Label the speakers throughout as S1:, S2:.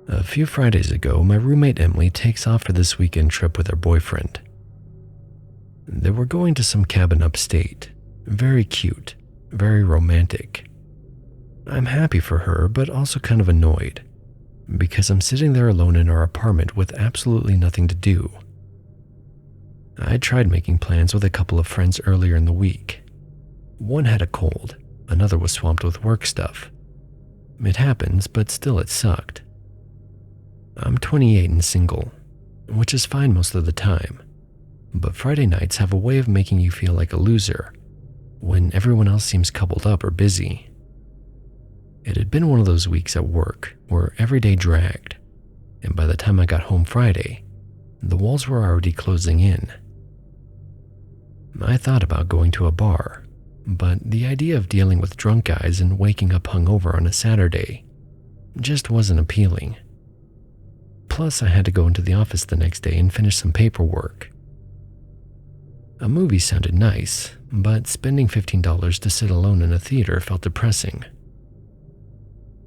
S1: A few Fridays ago, my roommate Emily takes off for this weekend trip with her boyfriend. They were going to some cabin upstate. Very cute, very romantic. I'm happy for her, but also kind of annoyed, because I'm sitting there alone in our apartment with absolutely nothing to do. I tried making plans with a couple of friends earlier in the week. One had a cold, another was swamped with work stuff. It happens, but still it sucked. I'm 28 and single, which is fine most of the time, but Friday nights have a way of making you feel like a loser when everyone else seems coupled up or busy. It had been one of those weeks at work where every day dragged, and by the time I got home Friday, the walls were already closing in. I thought about going to a bar, but the idea of dealing with drunk guys and waking up hungover on a Saturday just wasn't appealing. Plus, I had to go into the office the next day and finish some paperwork. A movie sounded nice, but spending $15 to sit alone in a theater felt depressing.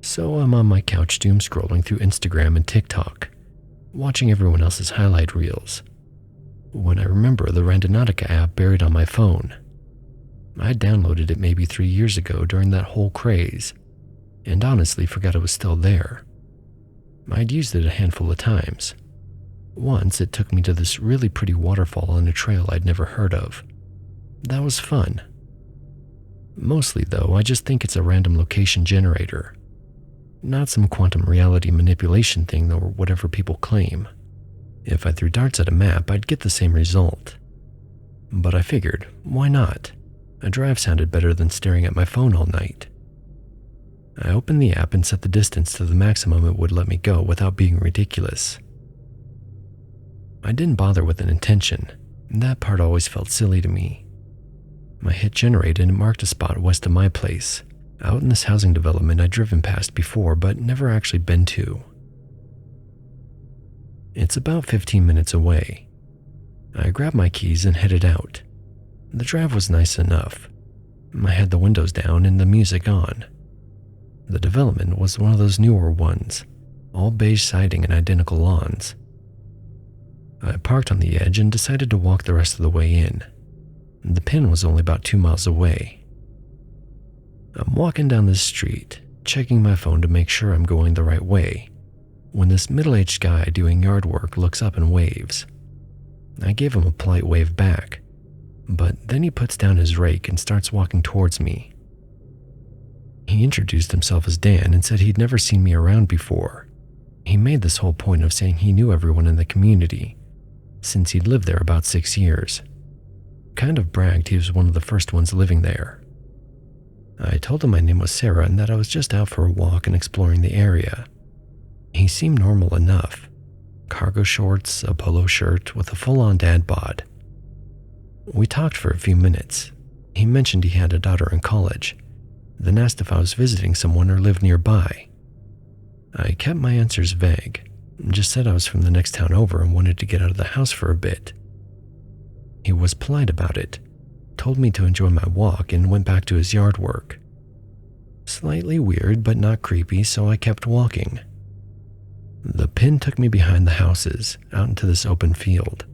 S1: So I'm on my couch doom scrolling through Instagram and TikTok, watching everyone else's highlight reels, when I remember the Randonautica app buried on my phone. I downloaded it maybe 3 years ago during that whole craze, and honestly forgot it was still there. I'd used it a handful of times. Once it took me to this really pretty waterfall on a trail I'd never heard of. That was fun. Mostly though, I just think it's a random location generator, not some quantum reality manipulation thing or whatever people claim. If I threw darts at a map, I'd get the same result. But I figured, why not? A drive sounded better than staring at my phone all night. I opened the app and set the distance to the maximum it would let me go without being ridiculous. I didn't bother with an intention, and that part always felt silly to me. I hit generate and it marked a spot west of my place, out in this housing development I'd driven past before but never actually been to. It's about 15 minutes away. I grabbed my keys and headed out. The drive was nice enough. I had the windows down and the music on. The development was one of those newer ones, all beige siding and identical lawns. I parked on the edge and decided to walk the rest of the way in. The pin was only about 2 miles away. I'm walking down this street, checking my phone to make sure I'm going the right way, when this middle-aged guy doing yard work looks up and waves. I gave him a polite wave back, but then he puts down his rake and starts walking towards me. He introduced himself as Dan and said he'd never seen me around before. He made this whole point of saying he knew everyone in the community, since he'd lived there about 6 years. Kind of bragged he was one of the first ones living there. I told him my name was Sarah and that I was just out for a walk and exploring the area. He seemed normal enough. Cargo shorts, a polo shirt with a full-on dad bod. We talked for a few minutes. He mentioned he had a daughter in college, then asked if I was visiting someone or lived nearby. I kept my answers vague, just said I was from the next town over and wanted to get out of the house for a bit. He was polite about it, told me to enjoy my walk, and went back to his yard work. Slightly weird, but not creepy, so I kept walking. The pin took me behind the houses, out into this open field.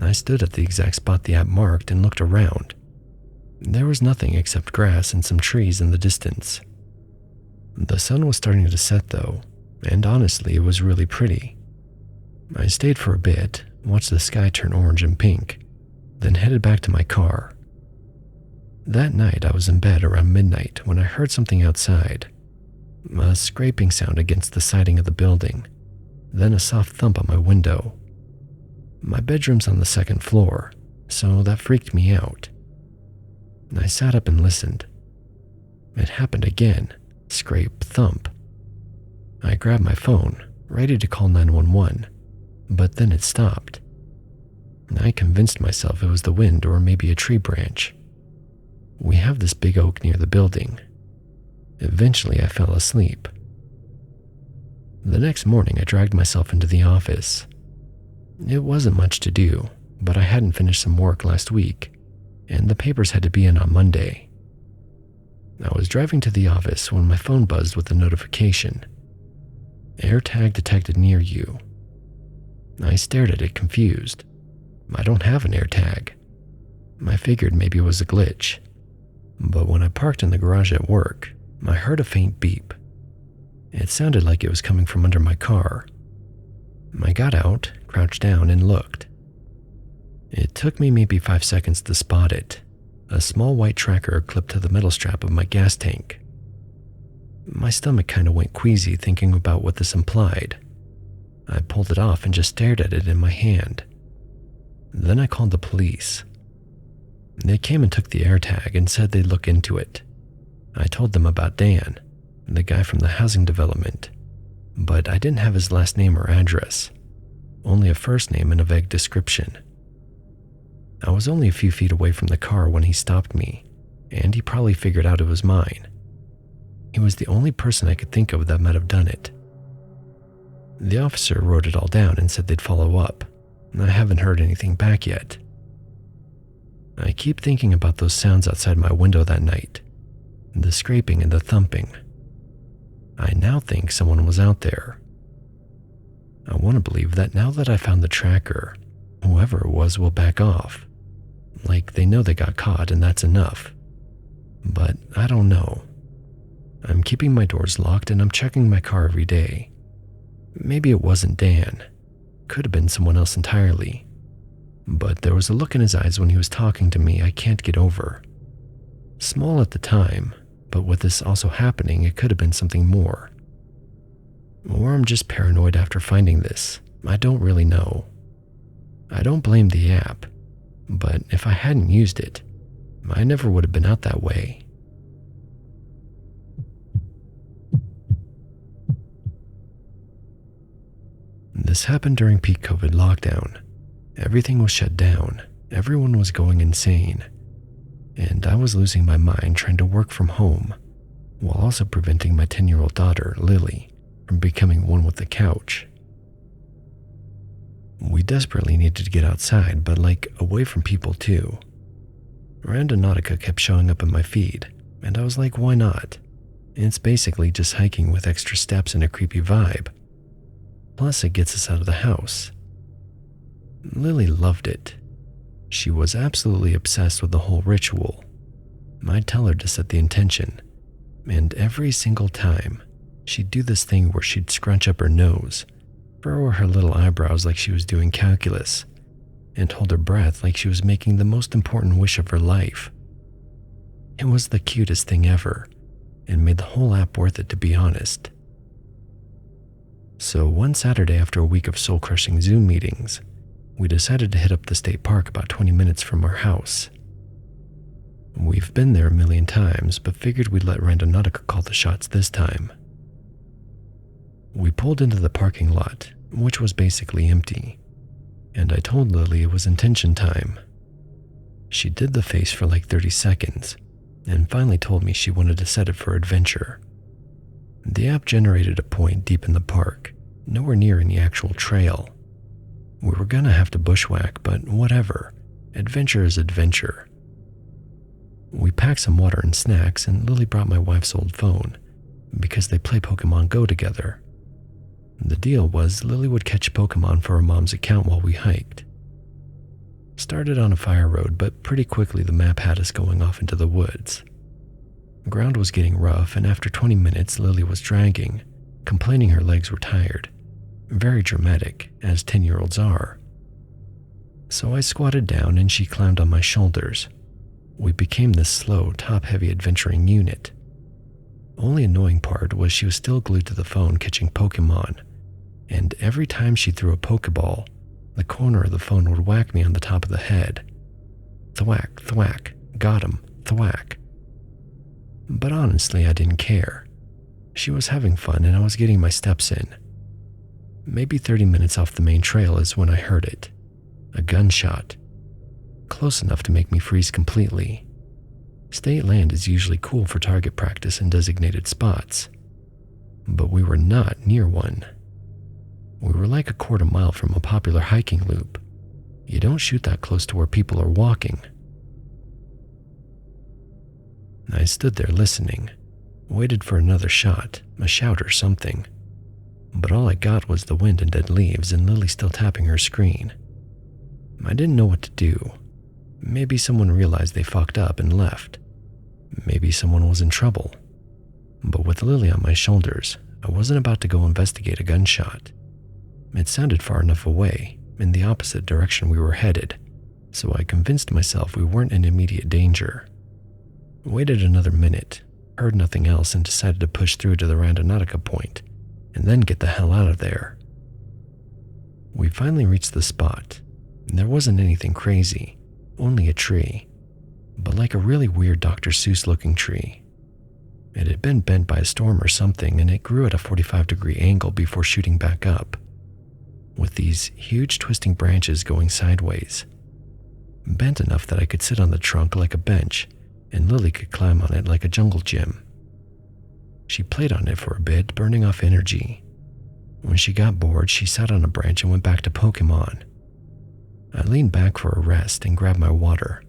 S1: I stood at the exact spot the app marked and looked around. There was nothing except grass and some trees in the distance. The sun was starting to set though, and honestly it was really pretty. I stayed for a bit, watched the sky turn orange and pink, then headed back to my car. That night I was in bed around midnight when I heard something outside. A scraping sound against the siding of the building, then a soft thump on my window. My bedroom's on the second floor, so that freaked me out. I sat up and listened. It happened again, scrape, thump. I grabbed my phone, ready to call 911, but then it stopped. I convinced myself it was the wind or maybe a tree branch. We have this big oak near the building. Eventually I fell asleep. The next morning I dragged myself into the office. It wasn't much to do, but I hadn't finished some work last week, and the papers had to be in on Monday. I was driving to the office when my phone buzzed with a notification. AirTag detected near you. I stared at it confused. I don't have an AirTag. I figured maybe it was a glitch. But when I parked in the garage at work, I heard a faint beep. It sounded like it was coming from under my car. I got out, crouched down, and looked. It took me maybe 5 seconds to spot it, a small white tracker clipped to the metal strap of my gas tank. My stomach kind of went queasy thinking about what this implied. I pulled it off and just stared at it in my hand. Then I called the police. They came and took the AirTag and said they'd look into it. I told them about Dan, the guy from the housing development, but I didn't have his last name or address, only a first name and a vague description. I was only a few feet away from the car when he stopped me, and he probably figured out it was mine. He was the only person I could think of that might have done it. The officer wrote it all down and said they'd follow up. I haven't heard anything back yet. I keep thinking about those sounds outside my window that night, the scraping and the thumping. I now think someone was out there. I want to believe that now that I found the tracker, whoever it was will back off. Like they know they got caught and that's enough. But I don't know. I'm keeping my doors locked and I'm checking my car every day. Maybe it wasn't Dan. Could have been someone else entirely. But there was a look in his eyes when he was talking to me I can't get over. Small at the time, but with this also happening, it could have been something more. Or I'm just paranoid after finding this. I don't really know. I don't blame the app, but if I hadn't used it, I never would have been out that way. This happened during peak COVID lockdown. Everything was shut down. Everyone was going insane. And I was losing my mind trying to work from home, while also preventing my 10-year-old daughter, Lily, from becoming one with the couch. We desperately needed to get outside, but away from people too. Randonautica kept showing up in my feed, and I was like, why not? It's basically just hiking with extra steps and a creepy vibe. Plus, it gets us out of the house. Lily loved it. She was absolutely obsessed with the whole ritual. I'd tell her to set the intention, and every single time, she'd do this thing where she'd scrunch up her nose, furrow her little eyebrows like she was doing calculus, and hold her breath like she was making the most important wish of her life. It was the cutest thing ever, and made the whole app worth it, to be honest. So one Saturday after a week of soul-crushing Zoom meetings, we decided to hit up the state park about 20 minutes from our house. We've been there a million times, but figured we'd let Randonautica call the shots this time. We pulled into the parking lot, which was basically empty, and I told Lily it was intention time. She did the face for 30 seconds, and finally told me she wanted to set it for adventure. The app generated a point deep in the park, nowhere near any actual trail. We were gonna have to bushwhack, but whatever. Adventure is adventure. We packed some water and snacks, and Lily brought my wife's old phone, because they play Pokemon Go together. The deal was Lily would catch Pokemon for her mom's account while we hiked. Started on a fire road, but pretty quickly the map had us going off into the woods. The ground was getting rough, and after 20 minutes Lily was dragging, complaining her legs were tired. Very dramatic, as 10-year-olds are. So I squatted down and she climbed on my shoulders. We became this slow, top-heavy adventuring unit. Only annoying part was she was still glued to the phone catching Pokemon, and every time she threw a Pokeball, the corner of the phone would whack me on the top of the head. Thwack, thwack, got him, thwack. But honestly, I didn't care. She was having fun and I was getting my steps in. Maybe 30 minutes off the main trail is when I heard it. A gunshot. Close enough to make me freeze completely. State land is usually cool for target practice in designated spots, but we were not near one. We were like a quarter mile from a popular hiking loop. You don't shoot that close to where people are walking. I stood there listening, waited for another shot, a shout or something. but all I got was the wind and dead leaves and Lily still tapping her screen. I didn't know what to do. Maybe someone realized they fucked up and left. Maybe someone was in trouble. But with Lily on my shoulders, I wasn't about to go investigate a gunshot. It sounded far enough away, in the opposite direction we were headed, so I convinced myself we weren't in immediate danger. Waited another minute, heard nothing else, and decided to push through to the Randonautica point, and then get the hell out of there. We finally reached the spot. There wasn't anything crazy, only a tree, but like a really weird Dr. Seuss looking tree. It had been bent by a storm or something, and it grew at a 45-degree angle before shooting back up, with these huge twisting branches going sideways, bent enough that I could sit on the trunk like a bench, and Lily could climb on it like a jungle gym. She played on it for a bit, burning off energy. When she got bored, she sat on a branch and went back to Pokemon. I leaned back for a rest and grabbed my water,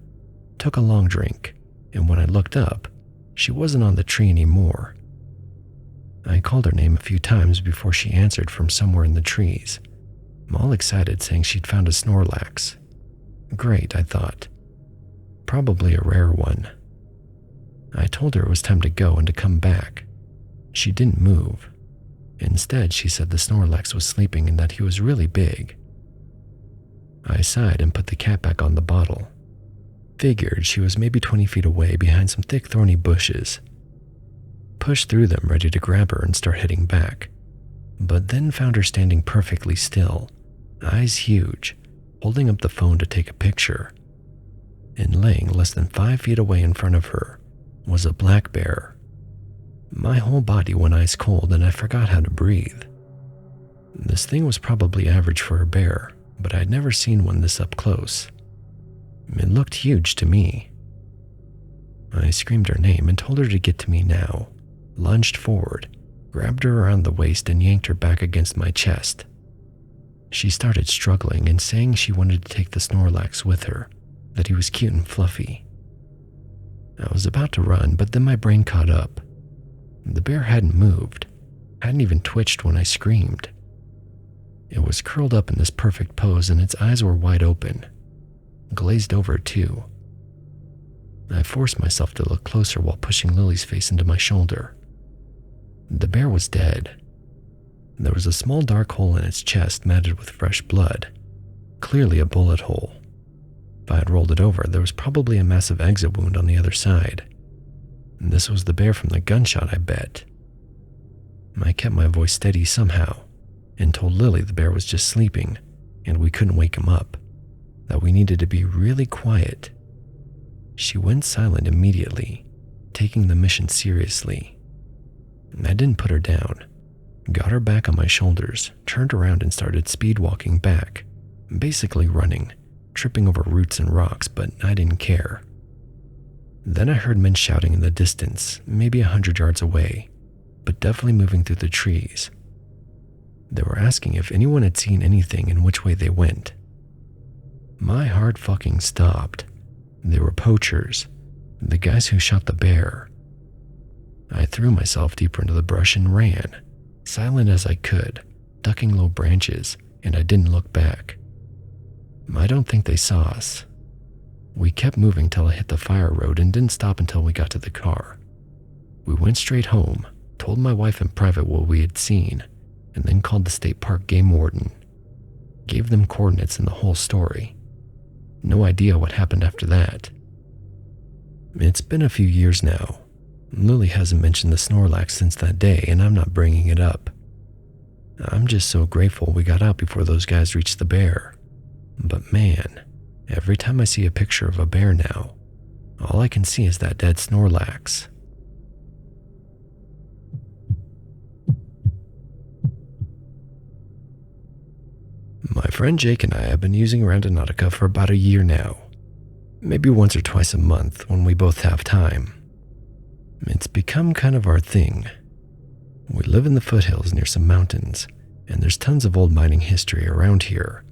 S1: took a long drink, and when I looked up, she wasn't on the tree anymore. I called her name a few times before she answered from somewhere in the trees, all excited, saying she'd found a Snorlax. Great, I thought. Probably a rare one. I told her it was time to go and to come back. She didn't move. Instead, she said the Snorlax was sleeping and that he was really big. I sighed and put the cap back on the bottle. Figured she was maybe 20 feet away behind some thick thorny bushes. Pushed through them, ready to grab her and start heading back, but then found her standing perfectly still, eyes huge, holding up the phone to take a picture. And laying less than 5 feet away in front of her was a black bear. My whole body went ice cold and I forgot how to breathe. This thing was probably average for a bear, but I'd never seen one this up close. It looked huge to me. I screamed her name and told her to get to me now, lunged forward, grabbed her around the waist and yanked her back against my chest. She started struggling and saying she wanted to take the Snorlax with her, that he was cute and fluffy. I was about to run, but then my brain caught up. The bear hadn't moved, hadn't even twitched when I screamed. It was curled up in this perfect pose and its eyes were wide open, glazed over too. I forced myself to look closer while pushing Lily's face into my shoulder. The bear was dead. There was a small dark hole in its chest matted with fresh blood, clearly a bullet hole. If I had rolled it over, there was probably a massive exit wound on the other side. This was the bear from the gunshot, I bet. I kept my voice steady somehow and told Lily the bear was just sleeping and we couldn't wake him up, that we needed to be really quiet. She went silent immediately, taking the mission seriously. I didn't put her down, got her back on my shoulders, turned around and started speed walking back, basically running, tripping over roots and rocks, but I didn't care. Then I heard men shouting in the distance, maybe 100 yards away, but definitely moving through the trees. They were asking if anyone had seen anything and which way they went. My heart fucking stopped. They were poachers, the guys who shot the bear. I threw myself deeper into the brush and ran, silent as I could, ducking low branches, and I didn't look back. I don't think they saw us. We kept moving till I hit the fire road and didn't stop until we got to the car. We went straight home, told my wife in private what we had seen, and then called the state park game warden. Gave them coordinates and the whole story. No idea what happened after that. It's been a few years now. Lily hasn't mentioned the Snorlax since that day, and I'm not bringing it up. I'm just so grateful we got out before those guys reached the bear. But man, every time I see a picture of a bear now, all I can see is that dead Snorlax. My friend Jake and I have been using Randonautica for about a year now, maybe once or twice a month when we both have time. It's become kind of our thing. We live in the foothills near some mountains, and there's tons of old mining history around here,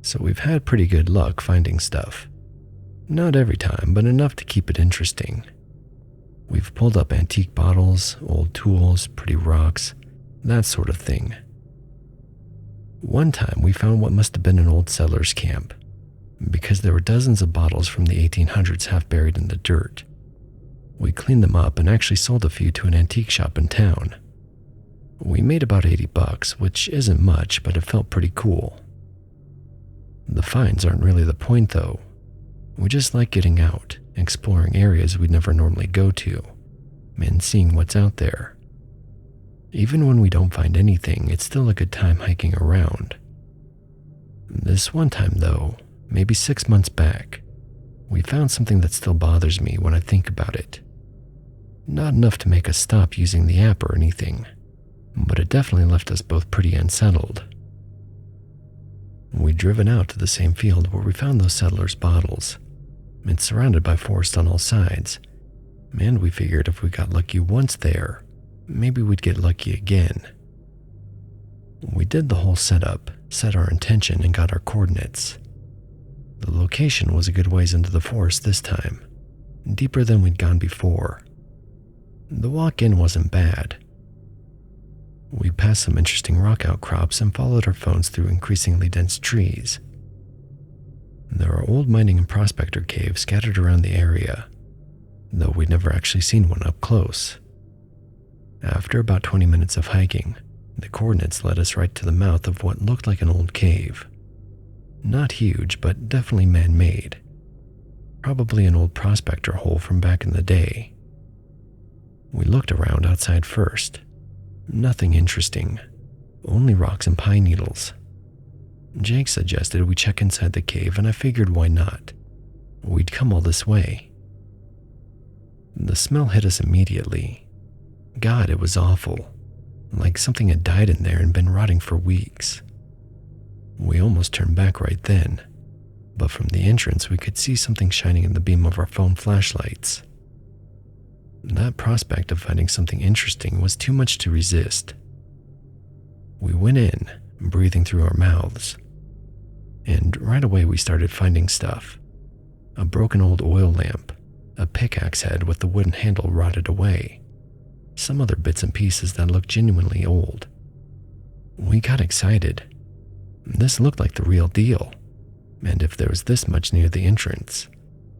S1: so we've had pretty good luck finding stuff. Not every time, but enough to keep it interesting. We've pulled up antique bottles, old tools, pretty rocks, that sort of thing. One time we found what must have been an old settler's camp, because there were dozens of bottles from the 1800s half buried in the dirt. We cleaned them up and actually sold a few to an antique shop in town. We made about $80, which isn't much, but it felt pretty cool. The finds aren't really the point though. We just like getting out, exploring areas we'd never normally go to, and seeing what's out there. Even when we don't find anything, it's still a good time hiking around. This one time though, maybe 6 months back, we found something that still bothers me when I think about it. Not enough to make us stop using the app or anything, but it definitely left us both pretty unsettled. We'd driven out to the same field where we found those settlers' bottles. It's surrounded by forest on all sides, and we figured if we got lucky once there, maybe we'd get lucky again. We did the whole setup, set our intention, and got our coordinates. The location was a good ways into the forest this time, deeper than we'd gone before. The walk-in wasn't bad. We passed some interesting rock outcrops and followed our phones through increasingly dense trees. There are old mining and prospector caves scattered around the area, though we'd never actually seen one up close. After about 20 minutes of hiking, the coordinates led us right to the mouth of what looked like an old cave. Not huge, but definitely man-made. Probably an old prospector hole from back in the day. We looked around outside first. Nothing interesting, only rocks and pine needles. Jake suggested we check inside the cave, and I figured why not? We'd come all this way. The smell hit us immediately. God, it was awful. Like something had died in there and been rotting for weeks. We almost turned back right then, but from the entrance we could see something shining in the beam of our phone flashlights. That prospect of finding something interesting was too much to resist. We went in, breathing through our mouths, and right away we started finding stuff. A broken old oil lamp, a pickaxe head with the wooden handle rotted away, some other bits and pieces that looked genuinely old. We got excited. This looked like the real deal, and if there was this much near the entrance,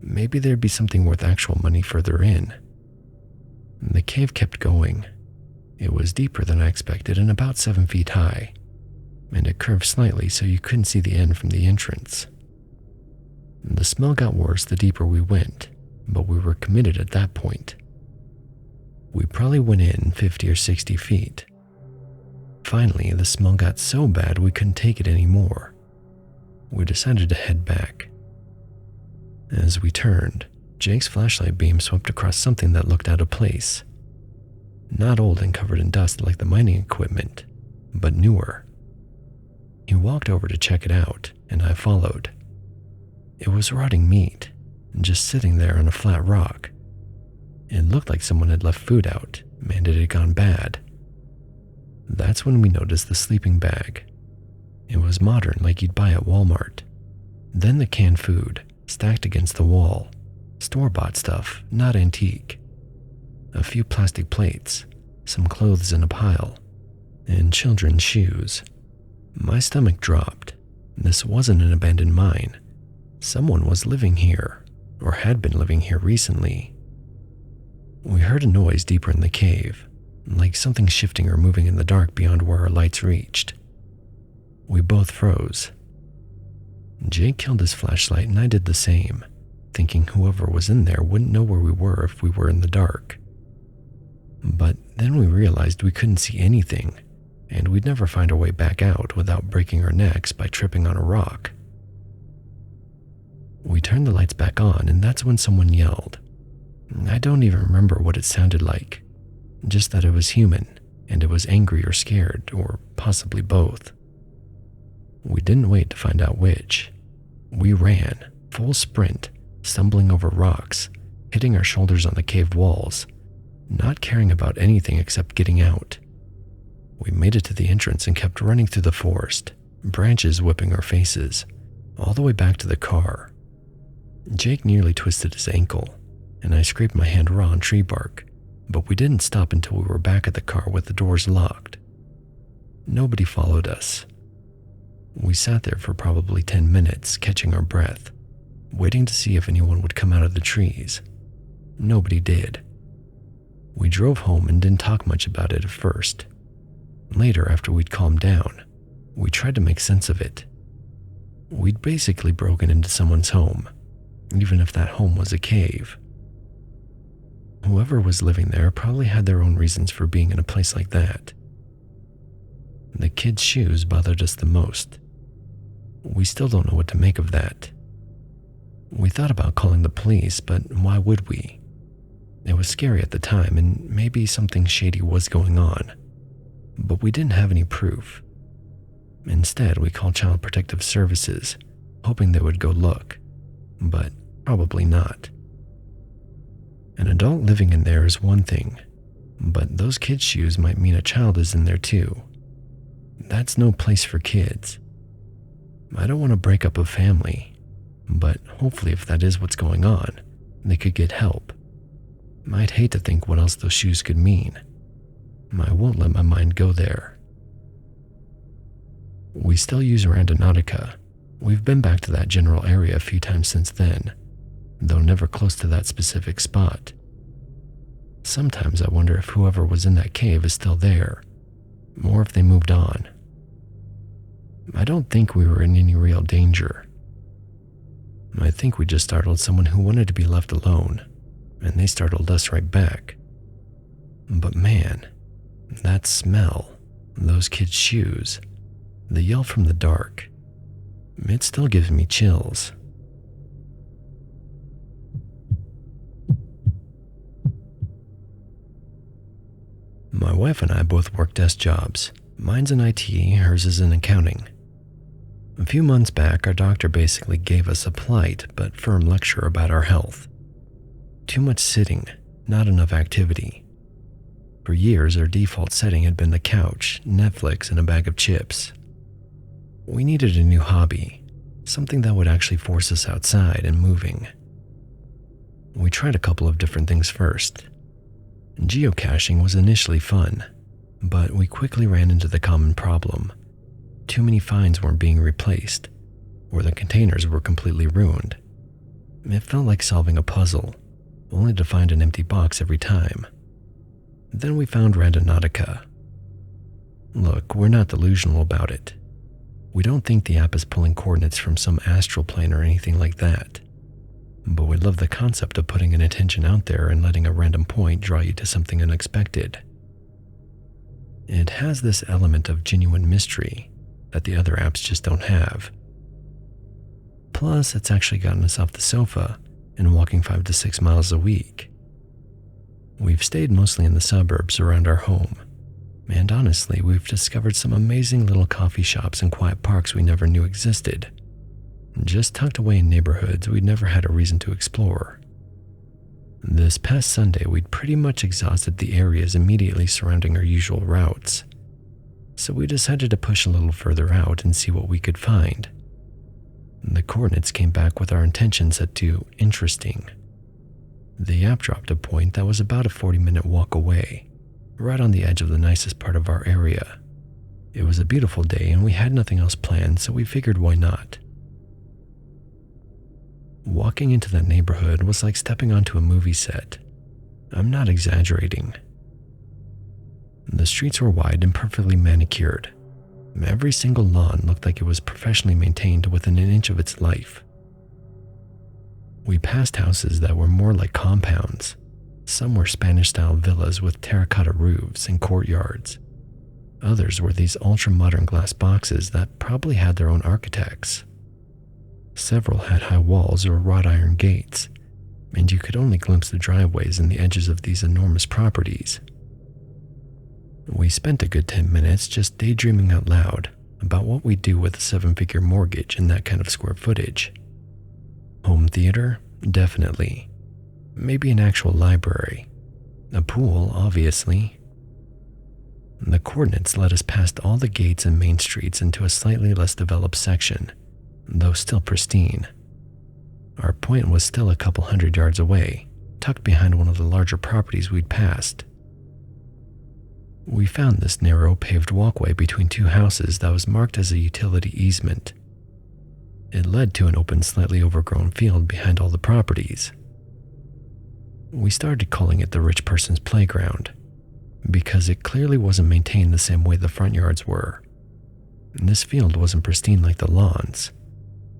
S1: maybe there'd be something worth actual money further in. The cave kept going. It was deeper than I expected and about 7 feet high, and it curved slightly so you couldn't see the end from the entrance. The smell got worse the deeper we went, but we were committed at that point. We probably went in 50 or 60 feet. Finally, the smell got so bad we couldn't take it anymore. We decided to head back. As we turned, Jake's flashlight beam swept across something that looked out of place. Not old and covered in dust like the mining equipment, but newer. He walked over to check it out, and I followed. It was rotting meat, just sitting there on a flat rock. It looked like someone had left food out, and it had gone bad. That's when we noticed the sleeping bag. It was modern, like you'd buy at Walmart. Then the canned food, stacked against the wall. Store-bought stuff, not antique. A few plastic plates, some clothes in a pile, and children's shoes. My stomach dropped. This wasn't an abandoned mine. Someone was living here, or had been living here recently. We heard a noise deeper in the cave, like something shifting or moving in the dark beyond where our lights reached. We both froze. Jake killed his flashlight and I did the same, thinking whoever was in there wouldn't know where we were if we were in the dark. But then we realized we couldn't see anything, and we'd never find our way back out without breaking our necks by tripping on a rock. We turned the lights back on, and that's when someone yelled. I don't even remember what it sounded like, just that it was human, and it was angry or scared, or possibly both. We didn't wait to find out which. We ran, full sprint, stumbling over rocks, hitting our shoulders on the cave walls, not caring about anything except getting out. We made it to the entrance and kept running through the forest, branches whipping our faces, all the way back to the car. Jake nearly twisted his ankle, and I scraped my hand raw on tree bark, but we didn't stop until we were back at the car with the doors locked. Nobody followed us. We sat there for probably 10 minutes, catching our breath, waiting to see if anyone would come out of the trees. Nobody did. We drove home and didn't talk much about it at first. Later, after we'd calmed down, we tried to make sense of it. We'd basically broken into someone's home, even if that home was a cave. Whoever was living there probably had their own reasons for being in a place like that. The kids' shoes bothered us the most. We still don't know what to make of that. We thought about calling the police, but why would we? It was scary at the time, and maybe something shady was going on, but we didn't have any proof. Instead, we called Child Protective Services, hoping they would go look, but probably not. An adult living in there is one thing, but those kids' shoes might mean a child is in there too. That's no place for kids. I don't want to break up a family, but hopefully if that is what's going on, they could get help. I'd hate to think what else those shoes could mean. I won't let my mind go there. We still use Randonautica. We've been back to that general area a few times since then, though never close to that specific spot. Sometimes I wonder if whoever was in that cave is still there, or if they moved on. I don't think we were in any real danger. I think we just startled someone who wanted to be left alone, and they startled us right back. But man, that smell, those kids' shoes, the yell from the dark, it still gives me chills. My wife and I both work desk jobs. Mine's in IT, hers is in accounting. A few months back, our doctor basically gave us a polite but firm lecture about our health. Too much sitting, not enough activity. For years, our default setting had been the couch, Netflix, and a bag of chips. We needed a new hobby, something that would actually force us outside and moving. We tried a couple of different things first. Geocaching was initially fun, but we quickly ran into the common problem. Too many finds weren't being replaced, or the containers were completely ruined. It felt like solving a puzzle, only to find an empty box every time. Then we found Randonautica. Look, we're not delusional about it. We don't think the app is pulling coordinates from some astral plane or anything like that. But we love the concept of putting an intention out there and letting a random point draw you to something unexpected. It has this element of genuine mystery that the other apps just don't have. Plus, it's actually gotten us off the sofa and walking 5 to 6 miles a week. We've stayed mostly in the suburbs around our home, and honestly, we've discovered some amazing little coffee shops and quiet parks we never knew existed, just tucked away in neighborhoods we'd never had a reason to explore. This past Sunday, we'd pretty much exhausted the areas immediately surrounding our usual routes, so we decided to push a little further out and see what we could find. The coordinates came back with our intention set to interesting. The app dropped a point that was about a 40-minute walk away, right on the edge of the nicest part of our area. It was a beautiful day and we had nothing else planned, so we figured why not. Walking into that neighborhood was like stepping onto a movie set. I'm not exaggerating. The streets were wide and perfectly manicured. Every single lawn looked like it was professionally maintained within an inch of its life. We passed houses that were more like compounds. Some were Spanish-style villas with terracotta roofs and courtyards. Others were these ultra-modern glass boxes that probably had their own architects. Several had high walls or wrought iron gates, and you could only glimpse the driveways and the edges of these enormous properties. We spent a good 10 minutes just daydreaming out loud about what we'd do with a 7-figure mortgage and that kind of square footage. Home theater? Definitely. Maybe an actual library. A pool, obviously. The coordinates led us past all the gates and main streets into a slightly less developed section, though still pristine. Our point was still a couple 100 yards away, tucked behind one of the larger properties we'd passed. We found this narrow paved walkway between two houses that was marked as a utility easement. It led to an open, slightly overgrown field behind all the properties. We started calling it the rich person's playground, because it clearly wasn't maintained the same way the front yards were. And this field wasn't pristine like the lawns.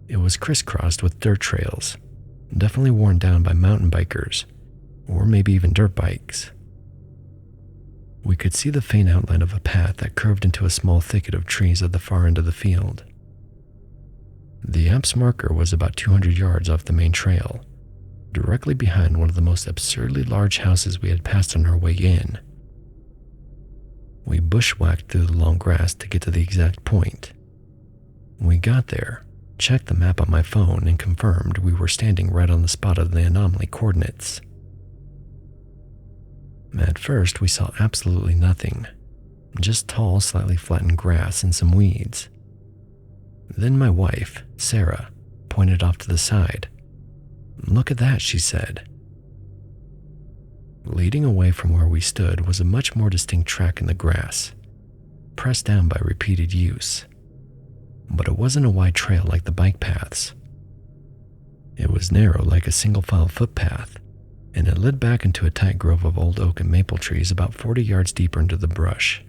S1: It was crisscrossed with dirt trails, definitely worn down by mountain bikers, or maybe even dirt bikes. We could see the faint outline of a path that curved into a small thicket of trees at the far end of the field. The app's marker was about 200 yards off the main trail, directly behind one of the most absurdly large houses we had passed on our way in. We bushwhacked through the long grass to get to the exact point. We got there, checked the map on my phone, and confirmed we were standing right on the spot of the anomaly coordinates. At first, we saw absolutely nothing, just tall, slightly flattened grass and some weeds. Then my wife, Sarah, pointed off to the side. "Look at that," she said. Leading away from where we stood was a much more distinct track in the grass, pressed down by repeated use. But it wasn't a wide trail like the bike paths. It was narrow like a single-file footpath, and it led back into a tight grove of old oak and maple trees about 40 yards deeper into the brush.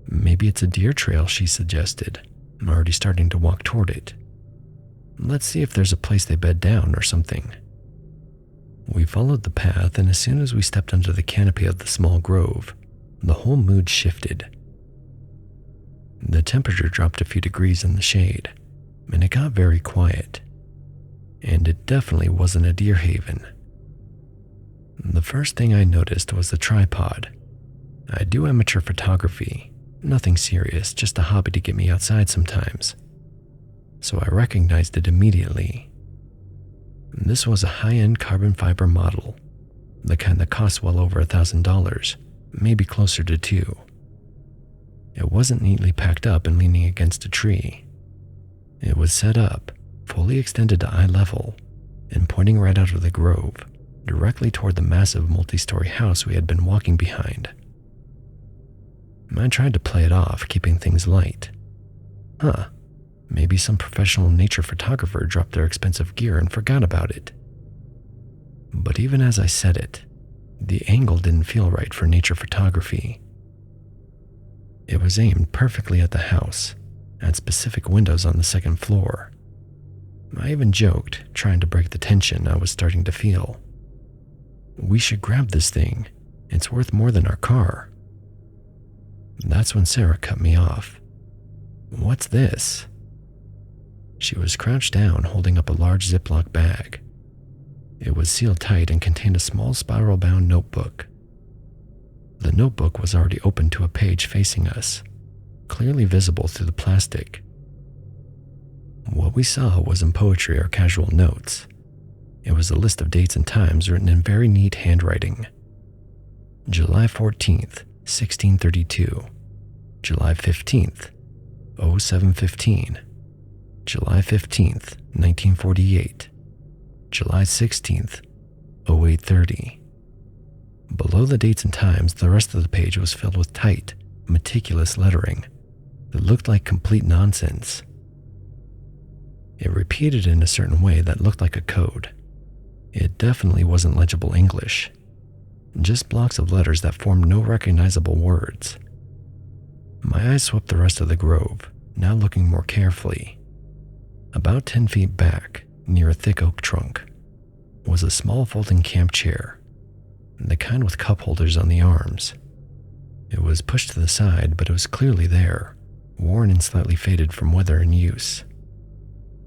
S1: "Maybe it's a deer trail," she suggested. I'm already starting to walk toward it. "Let's see if there's a place they bed down or something." We followed the path, and as soon as we stepped under the canopy of the small grove, the whole mood shifted. The temperature dropped a few degrees in the shade, and it got very quiet. And it definitely wasn't a deer haven. The first thing I noticed was the tripod. I do amateur photography, nothing serious, just a hobby to get me outside sometimes. So I recognized it immediately. This was a high-end carbon fiber model, the kind that costs well over $1,000, maybe closer to $2,000. It wasn't neatly packed up and leaning against a tree. It was set up, fully extended to eye level, and pointing right out of the grove, directly toward the massive multi-story house we had been walking behind. I tried to play it off, keeping things light. Maybe some professional nature photographer dropped their expensive gear and forgot about it. But even as I said it, the angle didn't feel right for nature photography. It was aimed perfectly at the house, at specific windows on the second floor. I even joked, trying to break the tension I was starting to feel. "We should grab this thing. It's worth more than our car." That's when Sarah cut me off. "What's this?" She was crouched down, holding up a large Ziploc bag. It was sealed tight and contained a small spiral-bound notebook. The notebook was already open to a page facing us, clearly visible through the plastic. What we saw wasn't poetry or casual notes. It was a list of dates and times written in very neat handwriting. July 14th, 1632. July 15th, 0715. July 15th, 1948. July 16th, 0830. Below the dates and times, the rest of the page was filled with tight, meticulous lettering that looked like complete nonsense. It repeated in a certain way that looked like a code. It definitely wasn't legible English, just blocks of letters that formed no recognizable words. My eyes swept the rest of the grove, now looking more carefully. About 10 feet back, near a thick oak trunk, was a small folding camp chair, the kind with cup holders on the arms. It was pushed to the side, but it was clearly there, worn and slightly faded from weather and use.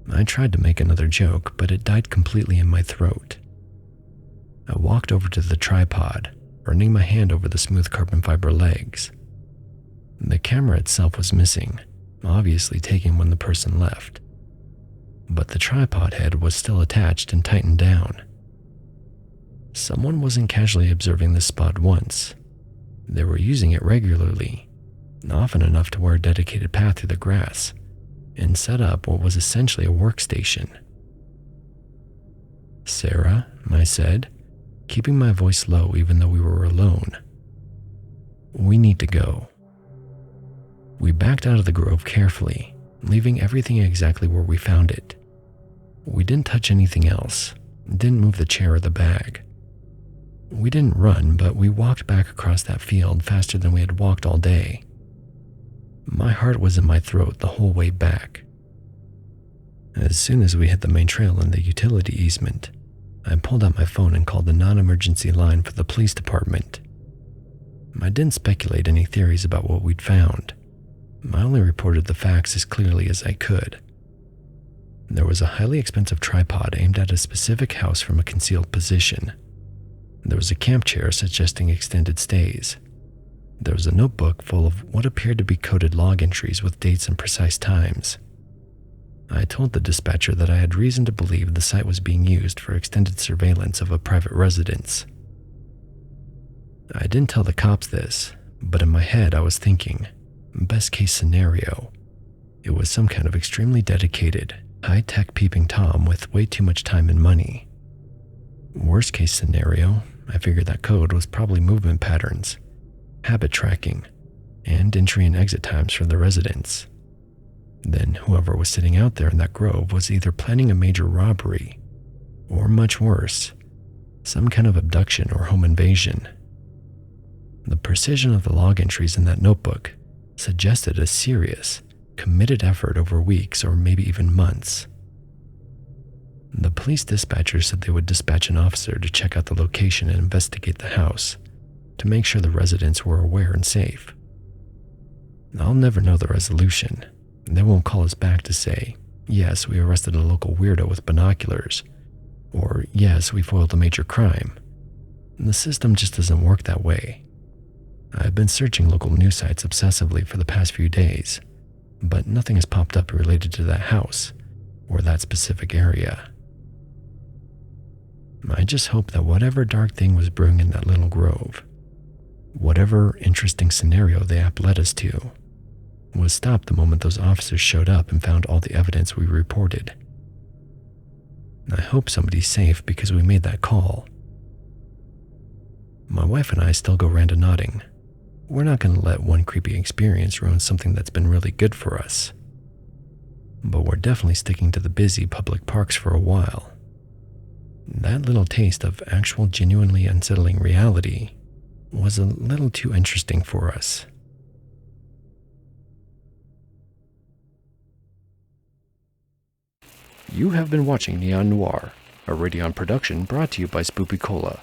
S1: I tried to make another joke, but it died completely in my throat. I walked over to the tripod, running my hand over the smooth carbon fiber legs. The camera itself was missing, obviously taken when the person left. But the tripod head was still attached and tightened down. Someone wasn't casually observing this spot once. They were using it regularly, often enough to wear a dedicated path through the grass, and set up what was essentially a workstation. "Sarah," I said, keeping my voice low even though we were alone. We need to go." We backed out of the grove carefully, leaving everything exactly where we found it. We didn't touch anything else, didn't move the chair or the bag. We didn't run, but we walked back across that field faster than we had walked all day. My heart was in my throat the whole way back. As soon as we hit the main trail and the utility easement, I pulled out my phone and called the non-emergency line for the police department. I didn't speculate any theories about what we'd found. I only reported the facts as clearly as I could. There was a highly expensive tripod aimed at a specific house from a concealed position. There was a camp chair suggesting extended stays. There was a notebook full of what appeared to be coded log entries with dates and precise times. I told the dispatcher that I had reason to believe the site was being used for extended surveillance of a private residence. I didn't tell the cops this, but in my head I was thinking, best case scenario, it was some kind of extremely dedicated, high-tech peeping Tom with way too much time and money. Worst case scenario, I figured that code was probably movement patterns, habit tracking, and entry and exit times for the residents. Then whoever was sitting out there in that grove was either planning a major robbery, or much worse, some kind of abduction or home invasion. The precision of the log entries in that notebook suggested a serious, committed effort over weeks or maybe even months. The police dispatcher said they would dispatch an officer to check out the location and investigate the house to make sure the residents were aware and safe. I'll never know the resolution. They won't call us back to say, yes, we arrested a local weirdo with binoculars, or yes, we foiled a major crime. The system just doesn't work that way. I've been searching local news sites obsessively for the past few days, but nothing has popped up related to that house or that specific area. I just hope that whatever dark thing was brewing in that little grove, whatever interesting scenario the app led us to, was stopped the moment those officers showed up and found all the evidence we reported. I hope somebody's safe because we made that call. My wife and I still go randonauting. We're not going to let one creepy experience ruin something that's been really good for us. But we're definitely sticking to the busy public parks for a while. That little taste of actual genuinely unsettling reality was a little too interesting for us. You have been watching Neon Noir, a Radeon production brought to you by Spoopy Cola.